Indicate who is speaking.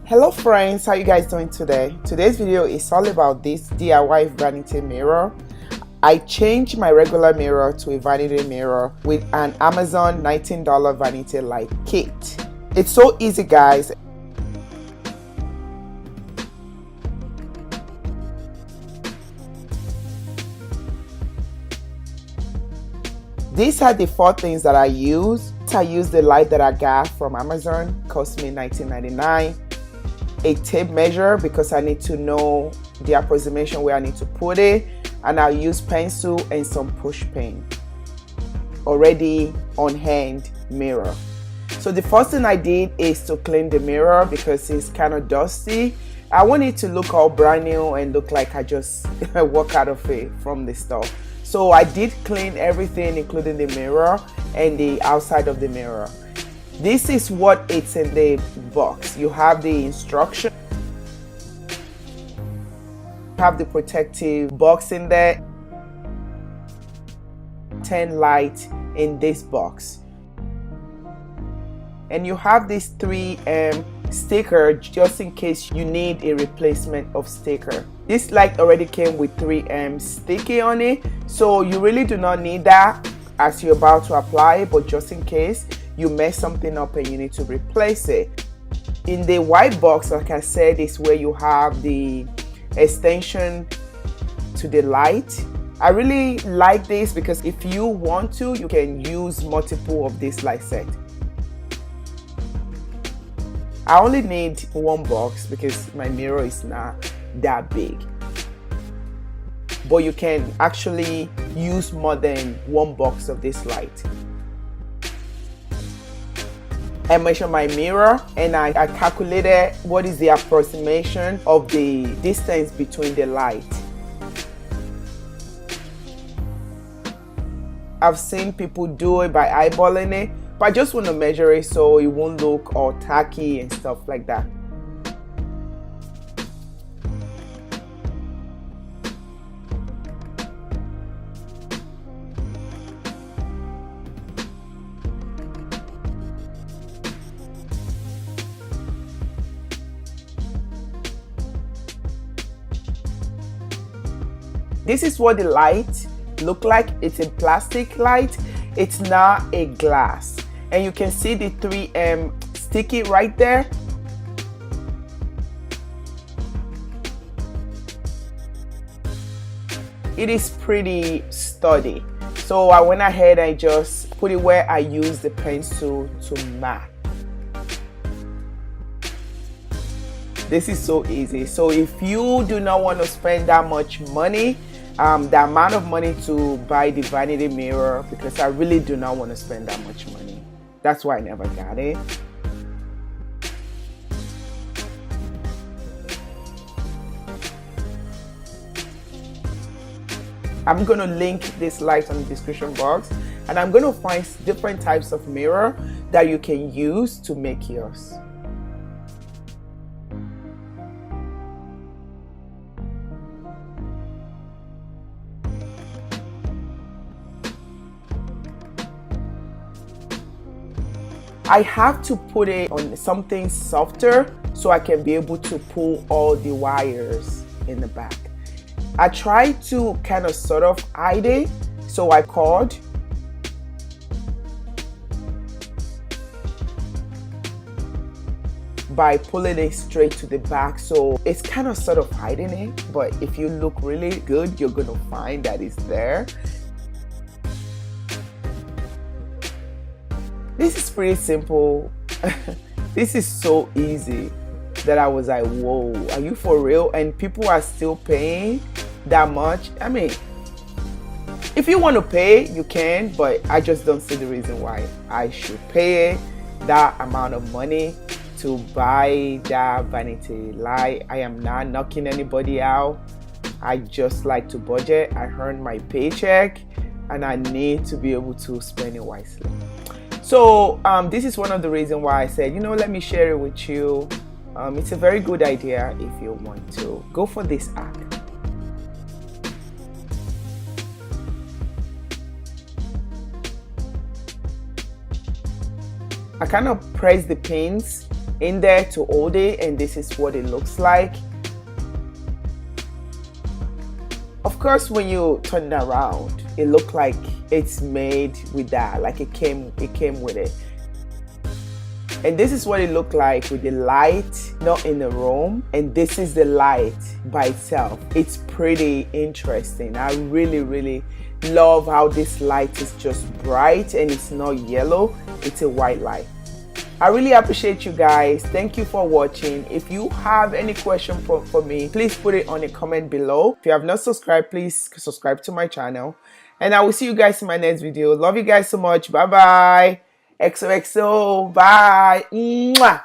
Speaker 1: Hello friends, how you guys doing today? Today's video is all about this DIY vanity mirror. I changed my regular mirror to a vanity mirror with an Amazon $19 vanity light kit. It's so easy, guys. These are the 4 things that I use. I use the light that I got from Amazon, cost me $19.99. A tape measure because I need to know the approximation where I need to put it, and I'll use pencil and some push pin. Already on hand mirror. So the first thing I did is to clean the mirror because it's kind of dusty. I want it to look all brand new and look like I just walk out of it from the store. So I did clean everything, including the mirror and the outside of the mirror. This is what it's in the box. You have the instruction, you have the protective box in there, 10 lights in this box, and you have this 3M sticker just in case you need a replacement of sticker. This light already came with 3M sticky on it, so you really do not need that as you're about to apply it, but just in case you mess something up and you need to replace it. In the white box, like I said, is where you have the extension to the light. I really like this because if you want to, you can use multiple of this light set. I only need 1 box because my mirror is not that big, but you can actually use more than 1 box of this light. I measured my mirror and I calculated what is the approximation of the distance between the light. I've seen people do it by eyeballing it, but I just want to measure it so it won't look all tacky and stuff like that. This is what the light look like. It's a plastic light. It's not a glass. And you can see the 3M sticky right there. It is pretty sturdy. So I went ahead and just put it where I use the pencil to mark. This is so easy. So if you do not want to spend that much money, the amount of money to buy the vanity mirror, because I really do not want to spend that much money. That's why I never got it. I'm going to link this light on the description box, and I'm going to find different types of mirror that you can use to make yours. I have to put it on something softer so I can be able to pull all the wires in the back. I tried to kind of sort of hide it, so I cord. By pulling it straight to the back, so it's kind of sort of hiding it, but if you look really good, you're gonna find that it's there. This is pretty simple. This is so easy that I was like, whoa, are you for real? And people are still paying that much. I mean, if you want to pay, you can, but I just don't see the reason why I should pay that amount of money to buy that vanity light. I am not knocking anybody out. I just like to budget. I earn my paycheck and I need to be able to spend it wisely. So this is one of the reasons why I said, let me share it with you. It's a very good idea if you want to go for this app. I kind of press the pins in there to hold it, and this is what it looks like. Of course, when you turn it around, it looks like it's made with that, like it came with it. And this is what it looked like with the light not in the room, and this is the light by itself. It's pretty interesting. I really love how this light is just bright and it's not yellow, it's a white light. I really appreciate you guys. Thank you for watching. If you have any question for me, please put it on a comment below. If you have not subscribed, please subscribe to my channel. And I will see you guys in my next video. Love you guys so much. Bye bye. XOXO. Bye. Mwah.